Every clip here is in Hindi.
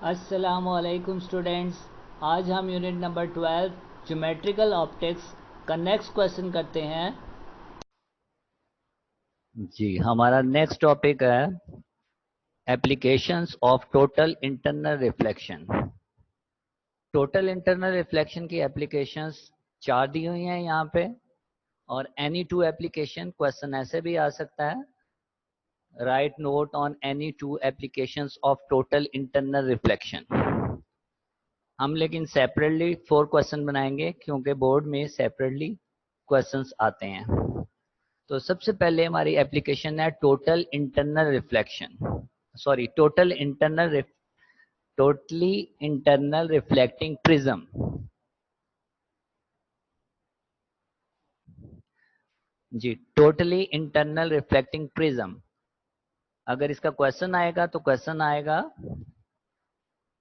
अस्सलामुअलैकुम स्टूडेंट्स। आज हम यूनिट नंबर 12 ज्योमेट्रिकल ऑप्टिक्स का नेक्स्ट क्वेश्चन करते हैं। जी, हमारा नेक्स्ट टॉपिक है applications of total internal reflection. Total internal reflection की एप्लीकेशंस 4 दी हुई हैं यहाँ पे, और एनी टू एप्लीकेशन क्वेश्चन ऐसे भी आ सकता है, right note on any two applications of total internal reflection. हम लेकिन सेपरेटली 4 क्वेश्चन बनाएंगे क्योंकि बोर्ड में सेपरेटली क्वेश्चंस आते हैं। तो सबसे पहले हमारी एप्लीकेशन है total internal reflection, sorry totally internal reflecting prism. जी, टोटली इंटरनल रिफ्लेक्टिंग प्रिज्म। अगर इसका क्वेश्चन आएगा तो क्वेश्चन आएगा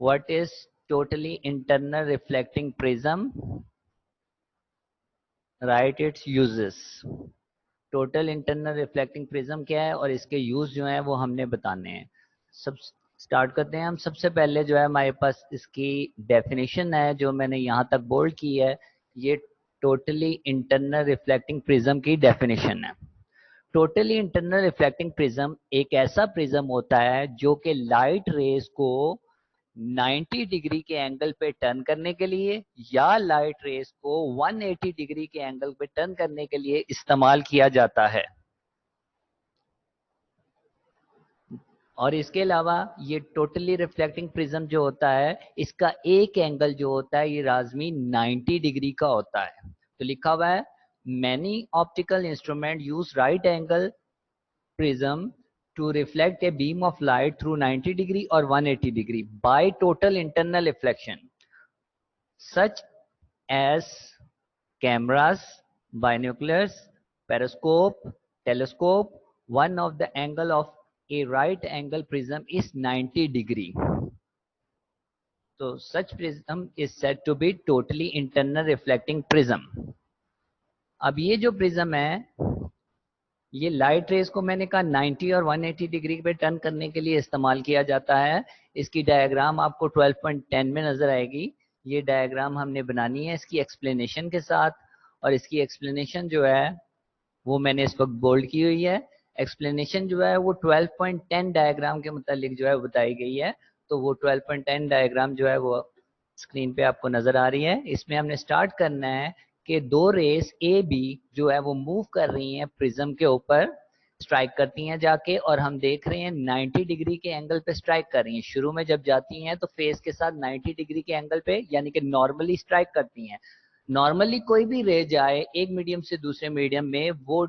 what is totally internal reflecting prism, right it's uses. Total internal reflecting prism क्या है और इसके यूज जो है वो हमने बताने हैं। सब स्टार्ट करते हैं हम। सबसे पहले जो है हमारे पास इसकी डेफिनेशन है जो मैंने यहाँ तक बोल्ड की है। ये टोटली इंटरनल रिफ्लेक्टिंग प्रिज्म की डेफिनेशन है। टोटली इंटरनल रिफ्लेक्टिंग प्रिज्म एक ऐसा प्रिज्म होता है जो कि लाइट रेज को 90 डिग्री के एंगल पे टर्न करने के लिए या लाइट रेज को 180 डिग्री के एंगल पे टर्न करने के लिए इस्तेमाल किया जाता है। और इसके अलावा ये टोटली रिफ्लेक्टिंग प्रिज्म जो होता है इसका एक एंगल जो होता है ये लाजमी 90 डिग्री का होता है। तो लिखा हुआ है many optical instrument use right angle prism to reflect a beam of light through 90 degree or 180 degree by total internal reflection, such as cameras, binoculars, periscope, telescope. One of the angle of a right angle prism is 90 degree. So such prism is said to be totally internal reflecting prism. अब ये जो प्रिज्म है ये लाइट रेज को मैंने कहा 90 और 180 डिग्री पे टर्न करने के लिए इस्तेमाल किया जाता है। इसकी डायग्राम आपको 12.10 में नजर आएगी। ये डायग्राम हमने बनानी है इसकी एक्सप्लेनेशन के साथ, और इसकी एक्सप्लेनेशन जो है वो मैंने इस वक्त बोल्ड की हुई है। एक्सप्लेनेशन जो है वो 12.10 डायग्राम के मुतालिक जो है बताई गई है। तो वो 12.10 डायग्राम जो है वो स्क्रीन पे आपको नजर आ रही है। इसमें हमने स्टार्ट करना है कि दो रेस ए बी जो है वो मूव कर रही हैं प्रिज्म के ऊपर, स्ट्राइक करती हैं जाके, और हम देख रहे हैं 90 डिग्री के एंगल पे स्ट्राइक कर रही हैं। शुरू में जब जाती हैं तो फेस के साथ 90 डिग्री के एंगल पे यानी कि नॉर्मली स्ट्राइक करती हैं। नॉर्मली कोई भी रे जाए एक मीडियम से दूसरे मीडियम में वो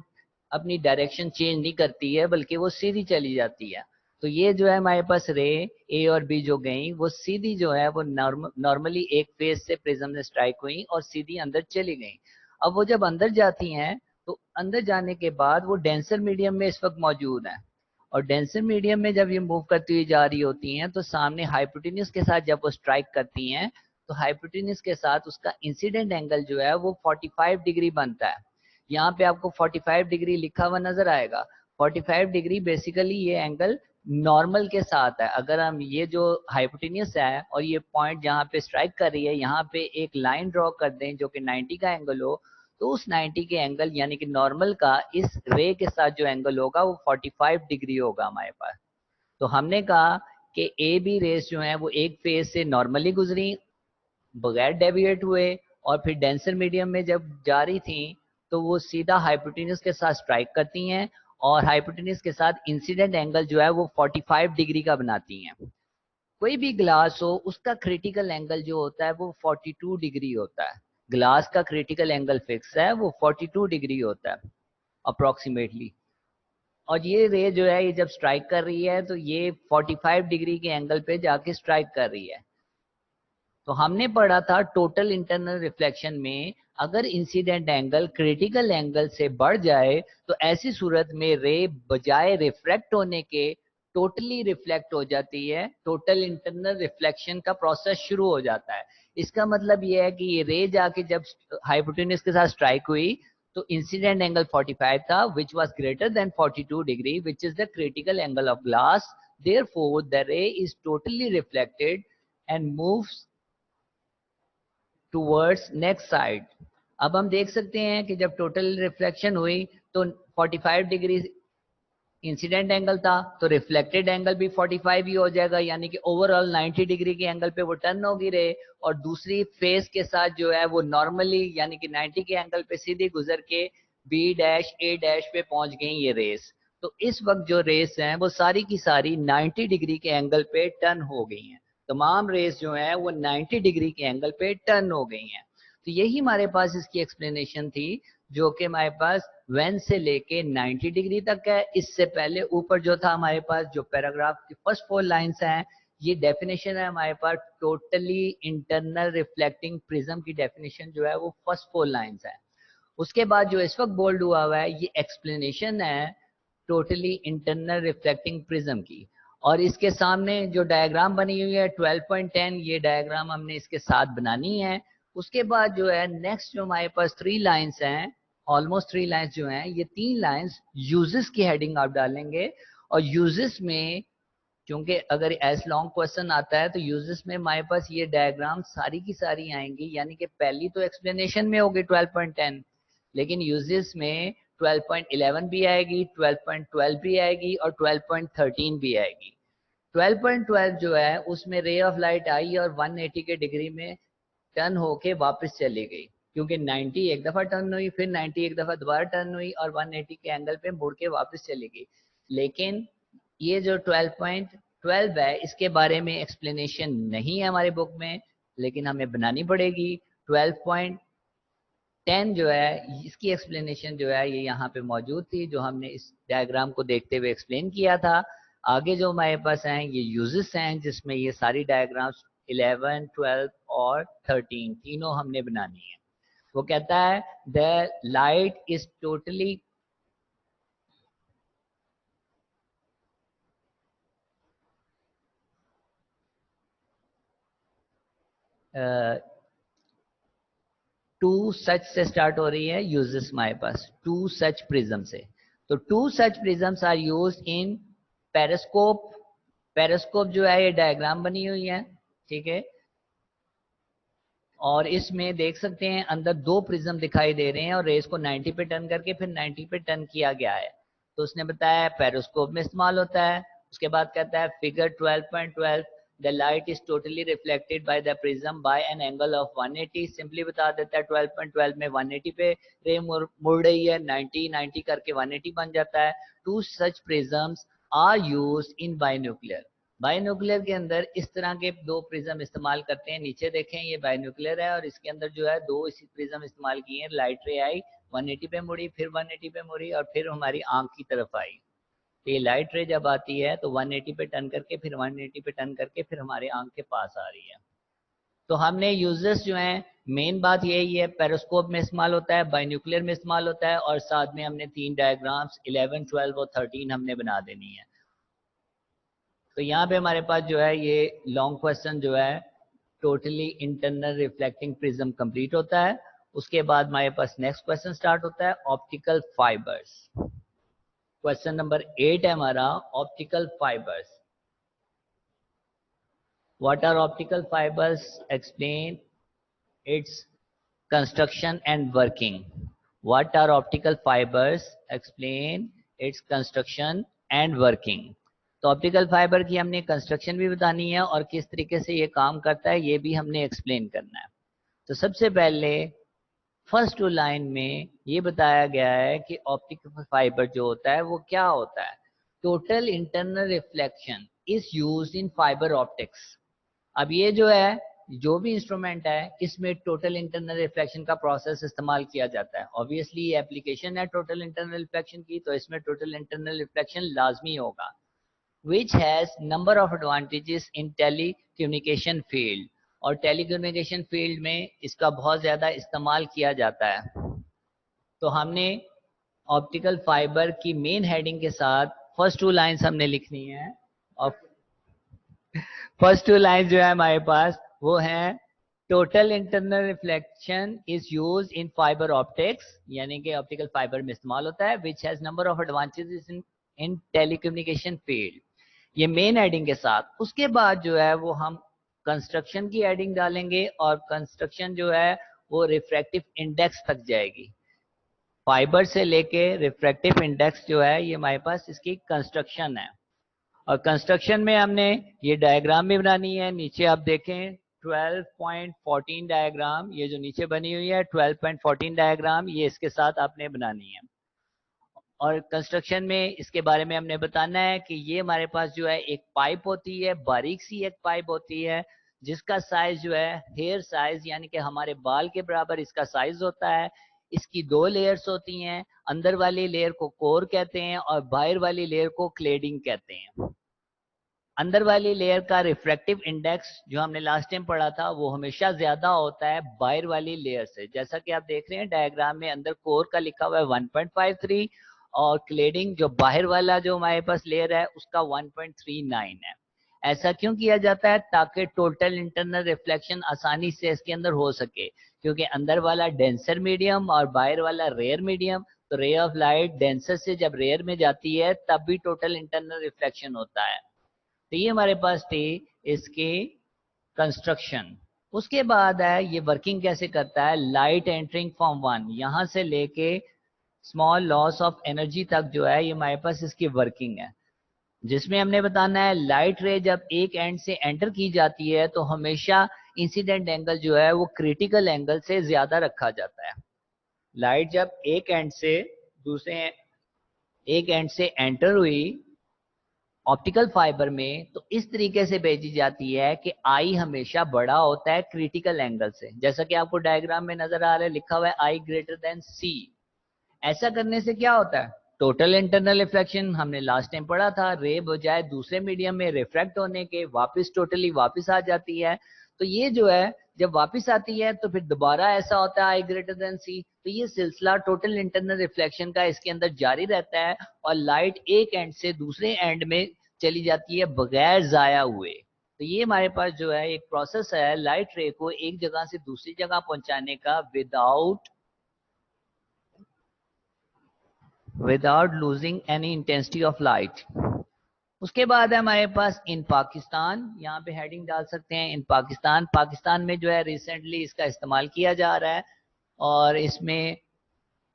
अपनी डायरेक्शन चेंज नहीं करती है बल्कि वो सीधी चली जाती है। तो ये जो है हमारे पास रे ए और बी जो गई वो सीधी जो है वो नॉर्मली एक फेस से प्रिज्म से स्ट्राइक हुई और सीधी अंदर चली गई। अब वो जब अंदर जाती हैं तो अंदर जाने के बाद वो डेंसर मीडियम में इस वक्त मौजूद है, और डेंसर मीडियम में जब ये मूव करती हुई जा रही होती हैं तो सामने हाइपोटेन्यूज के साथ जब वो स्ट्राइक करती हैं तो हाइपोटेन्यूज के साथ उसका इंसिडेंट एंगल जो है वो 45 डिग्री बनता है। यहाँ पे आपको 45 डिग्री लिखा हुआ नजर आएगा। 45 डिग्री बेसिकली ये एंगल नॉर्मल के साथ है। अगर हम ये जो हाइपोटेन्यूज है और ये पॉइंट जहाँ पे स्ट्राइक कर रही है यहाँ पे एक लाइन ड्रॉ कर दें जो कि 90 का एंगल हो, तो उस 90 के एंगल यानी कि नॉर्मल का इस रे के साथ जो एंगल होगा वो 45 डिग्री होगा हमारे पास। तो हमने कहा कि ए बी रेस जो है वो एक फेज से नॉर्मली गुजरी बगैर डेविएट हुए, और फिर डेंसर मीडियम में जब जा रही थी तो वो सीधा हाइपोटेन्यूज के साथ स्ट्राइक करती हैं, और हाइपोटेन्यूज के साथ इंसिडेंट एंगल जो है वो 45 डिग्री का बनाती हैं। कोई भी ग्लास हो उसका क्रिटिकल एंगल जो होता है वो 42 डिग्री होता है। ग्लास का क्रिटिकल एंगल फिक्स है, वो 42 डिग्री होता है अप्रोक्सीमेटली। और ये रे जो है ये जब स्ट्राइक कर रही है तो ये 45 डिग्री के एंगल पे जाके स्ट्राइक कर रही है। तो हमने पढ़ा था टोटल इंटरनल रिफ्लेक्शन में अगर इंसिडेंट एंगल क्रिटिकल एंगल से बढ़ जाए तो ऐसी सूरत में रे बजाय रिफ्लेक्ट होने के टोटली रिफ्लेक्ट हो जाती है। टोटल इंटरनल रिफ्लेक्शन का प्रोसेस शुरू हो जाता है। इसका मतलब यह है कि ये रे जाके जब हाइपोटेन्यूज के साथ स्ट्राइक हुई तो इंसिडेंट एंगल 45 था which was greater than 42 degree which is the critical angle of glass, therefore the ray is totally reflected and moves towards next side. अब हम देख सकते हैं कि जब टोटल रिफ्लेक्शन हुई तो 45 डिग्री इंसिडेंट एंगल था, तो रिफ्लेक्टेड एंगल भी 45 ही हो जाएगा, यानी कि ओवरऑल 90 डिग्री के एंगल पे वो टर्न होगी रे, और दूसरी फेस के साथ जो है वो नॉर्मली यानी कि 90 के एंगल पे सीधी गुजर के बी डैश ए डैश पे पहुंच गई ये रेस। तो इस वक्त जो रेस हैं वो सारी की सारी 90 डिग्री के एंगल पे टर्न हो गई हैं। तमाम रेस जो है वो 90 डिग्री के एंगल पे टर्न हो गई हैं। तो यही हमारे पास इसकी एक्सप्लेनेशन थी, जो कि हमारे पास वेन से लेके 90 डिग्री तक है। इससे पहले ऊपर जो था हमारे पास जो पैराग्राफ की फर्स्ट 4 लाइंस हैं, ये डेफिनेशन है हमारे पास टोटली इंटरनल रिफ्लेक्टिंग प्रिज्म की डेफिनेशन जो है वो फर्स्ट 4 लाइंस है। उसके बाद जो इस वक्त बोल्ड हुआ हुआ है ये एक्सप्लेनेशन है टोटली इंटरनल रिफ्लेक्टिंग प्रिज्म की। और इसके सामने जो डायग्राम बनी हुई है 12.10, ये डायग्राम हमने इसके साथ बनानी है। उसके बाद जो है नेक्स्ट जो हमारे पास 3 लाइंस हैं, ऑलमोस्ट 3 लाइंस जो हैं, ये 3 लाइंस यूजेस की हेडिंग आप डालेंगे। और यूजेस में क्योंकि अगर एस लॉन्ग क्वेश्चन आता है तो यूजेस में हमारे पास ये डायग्राम सारी की सारी आएंगी, यानी कि पहली तो एक्सप्लेनेशन में होगी 12.10, लेकिन यूजेस में 12.11 भी आएगी, 12.12 भी आएगी और 12.13 भी आएगी। 12.12 जो है उसमें रे ऑफ लाइट आई और 180 के डिग्री में टर्न होके वापस चली गई, क्योंकि 90 एक दफा टर्न हुई, फिर 90 एक दफा दोबारा टर्न हुई और 180 के एंगल पे मुड़ के वापस चली गई। लेकिन ये जो 12.12 है इसके बारे में एक्सप्लेनेशन नहीं है हमारे बुक में, लेकिन हमें बनानी पड़ेगी। 12.10 जो है इसकी एक्सप्लेनेशन जो है ये यहाँ पे मौजूद थी, जो हमने इस डायग्राम को देखते हुए एक्सप्लेन किया था। आगे जो हमारे पास हैं ये यूजेस हैं, जिसमें ये सारी डायग्राम्स 11, 12 और 13 तीनों हमने बनानी है। वो कहता है the light is totally two such से स्टार्ट हो रही है यूजेस हमारे पास, टू सच प्रिज्म से। तो two such prisms are used in periscope. Periscope जो है ये डायग्राम बनी हुई है, ठीक है। और इसमें देख सकते हैं अंदर 2 प्रिज्म दिखाई दे रहे हैं और रेस को 90 पे टर्न करके फिर 90 पे टर्न किया गया है। तो उसने बताया पेरिस्कोप में इस्तेमाल होता है। उसके बाद कहता है figure 12.12 the light is totally reflected by the prism by an angle of 180। Simply बता देता है 12.12 में 180 पे रे मुड़ रही है, 90 करके 180 बन जाता है। Two such prisms are used in binocular. Binocular के अंदर इस तरह के 2 प्रिज्म इस्तेमाल करते हैं। नीचे देखें ये बायन्यूक्लियर है और इसके अंदर जो है 2 इसी प्रिज्म इस्तेमाल किए हैं। लाइट रे आई 180 पे मुड़ी, फिर 180 पे मुड़ी और फिर हमारी आंख की तरफ आई। तो ये लाइट रे जब आती है तो 180 पे टर्न करके फिर 180 पे टर्न करके फिर हमारे आंख के पास आ रही है। तो हमने यूजर्स जो हैं, मेन बात यही है पेरिस्कोप में इस्तेमाल होता है, बायन्यूक्लियर में इस्तेमाल होता है, और साथ में हमने 3 डायग्राम्स 11, 12 और 13 हमने बना देनी है। तो यहाँ पे हमारे पास जो है ये लॉन्ग क्वेश्चन जो है totally internal reflecting prism complete होता है। उसके बाद हमारे पास नेक्स्ट क्वेश्चन स्टार्ट होता है ऑप्टिकल फाइबर्स। क्वेश्चन नंबर 8 है हमारा optical fibres. What are optical fibres? Explain its construction and working. What are optical fibers? Explain its construction and working. तो ऑप्टिकल फाइबर की हमने कंस्ट्रक्शन भी बतानी है और किस तरीके से ये काम करता है ये भी हमने एक्सप्लेन करना है। तो सबसे पहले फर्स्ट 2 लाइन में ये बताया गया है कि ऑप्टिकल फाइबर जो होता है वो क्या होता है। Total internal reflection is used in fibre optics. अब ये जो है जो भी इंस्ट्रूमेंट है इसमें टोटल इंटरनल रिफ्लेक्शन का प्रोसेस इस्तेमाल किया जाता है। ऑब्वियसली ये एप्लीकेशन है टोटल इंटरनल रिफ्लेक्शन की, तो इसमें टोटल इंटरनल रिफ्लेक्शन लाजमी होगा। Which has number of advantages in telecommunication field. और टेलीकम्युनिकेशन फील्ड में इसका बहुत ज्यादा इस्तेमाल किया जाता है। तो हमने ऑप्टिकल फाइबर की मेन हेडिंग के साथ फर्स्ट 2 लाइंस हमने लिखनी है। और फर्स्ट 2 लाइन जो है हमारे पास वो है total internal reflection is use in fibre optics, यानी कि ऑप्टिकल फाइबर में इस्तेमाल होता है। Which has number of advantages in telecommunication field, ये मेन हेडिंग के साथ। उसके बाद जो है वो हम कंस्ट्रक्शन की एडिंग डालेंगे और कंस्ट्रक्शन जो है वो रिफ्रैक्टिव इंडेक्स तक जाएगी। फाइबर से लेके रिफ्रैक्टिव इंडेक्स जो है ये हमारे पास इसकी कंस्ट्रक्शन है। और कंस्ट्रक्शन में हमने ये डायग्राम भी बनानी है। नीचे आप देखें 12.14 डायग्राम, ये जो नीचे बनी हुई है 12.14 डायग्राम, ये इसके साथ आपने बनानी है। और कंस्ट्रक्शन में इसके बारे में हमने बताना है कि ये हमारे पास जो है एक पाइप होती है, बारीक सी एक पाइप होती है जिसका साइज जो है हेयर साइज यानी कि हमारे बाल के बराबर इसका साइज होता है। इसकी दो लेयर्स होती हैं, अंदर वाली लेयर को कोर कहते हैं और बाहर वाली लेयर को क्लेडिंग कहते हैं। अंदर वाली लेयर का रिफ्रैक्टिव इंडेक्स जो हमने लास्ट टाइम पढ़ा था वो हमेशा ज्यादा होता है बाहर वाली लेयर से। जैसा कि आप देख रहे हैं डायग्राम में अंदर कोर का लिखा हुआ है 1.53 और क्लेडिंग जो बाहर वाला जो हमारे पास लेयर है उसका 1.39 है। ऐसा क्यों किया जाता है? ताकि टोटल इंटरनल रिफ्लेक्शन आसानी से इसके अंदर हो सके, क्योंकि अंदर वाला डेंसर मीडियम और बाहर वाला रेयर मीडियम, तो रे ऑफ लाइट डेंसर से जब रेयर में जाती है तब भी टोटल इंटरनल रिफ्लेक्शन होता है। तो ये हमारे पास थी इसकी कंस्ट्रक्शन। उसके बाद है ये वर्किंग कैसे करता है। लाइट एंटरिंग फ्रॉम वन, यहां से लेके स्मॉल लॉस ऑफ एनर्जी तक जो है ये हमारे पास इसकी वर्किंग है, जिसमें हमने बताना है लाइट रे जब एक एंड से एंटर की जाती है तो हमेशा इंसिडेंट एंगल जो है वो क्रिटिकल एंगल से ज्यादा रखा जाता है। लाइट जब एक एंड से एंटर हुई ऑप्टिकल फाइबर में तो इस तरीके से भेजी जाती है कि आई हमेशा बड़ा होता है क्रिटिकल एंगल से। जैसा कि आपको डायग्राम में नजर आ रहा है, लिखा हुआ है आई ग्रेटर देन सी। ऐसा करने से क्या होता है? टोटल इंटरनल रिफ्लेक्शन हमने लास्ट टाइम पढ़ा था, रे बजाय दूसरे मीडियम में रिफ्रैक्ट होने के वापस टोटली वापस आ जाती है। तो ये जो है जब वापस आती है तो फिर दोबारा ऐसा होता है आई ग्रेटर देन सी। तो ये सिलसिला टोटल इंटरनल रिफ्लेक्शन का इसके अंदर जारी रहता है और लाइट एक एंड से दूसरे एंड में चली जाती है बगैर जाया हुए। तो ये हमारे पास जो है एक प्रोसेस है लाइट रे को एक जगह से दूसरी जगह पहुंचाने का without losing any intensity of light. उसके बाद है हमारे पास इन पाकिस्तान, यहाँ पे हेडिंग डाल सकते हैं इन पाकिस्तान। पाकिस्तान में जो है रिसेंटली इसका इस्तेमाल किया जा रहा है और इसमें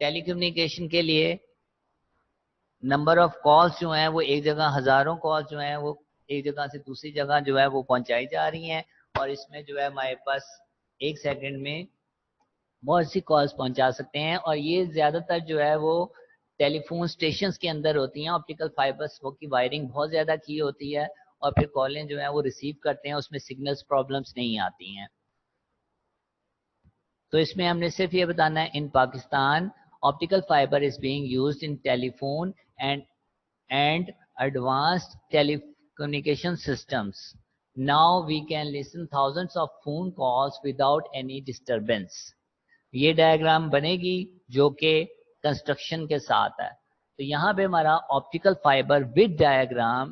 टेलीकम्युनिकेशन के लिए नंबर ऑफ कॉल्स जो हैं वो एक जगह हजारों कॉल्स जो हैं वो एक जगह से दूसरी जगह जो है वो पहुंचाई जा रही हैं। और इसमें जो है हमारे पास एक सेकंड में बहुत सी कॉल्स पहुंचा सकते हैं और ये ज्यादातर जो है वो टेलीफोन स्टेशन के अंदर होती हैं। ऑप्टिकल फाइबर्स वो की वायरिंग बहुत ज्यादा की होती है और फिर कॉलें जो है वो रिसीव करते हैं, उसमें सिग्नल्स प्रॉब्लम्स नहीं आती हैं। तो इसमें हमने सिर्फ ये बताना है in Pakistan optical fibre is being used in telephone and advanced telecommunication systems. Now we can listen thousands of phone calls without any disturbance. ये डायग्राम बनेगी जो कि कंस्ट्रक्शन के साथ है। तो यहाँ पे हमारा ऑप्टिकल फाइबर विद डायग्राम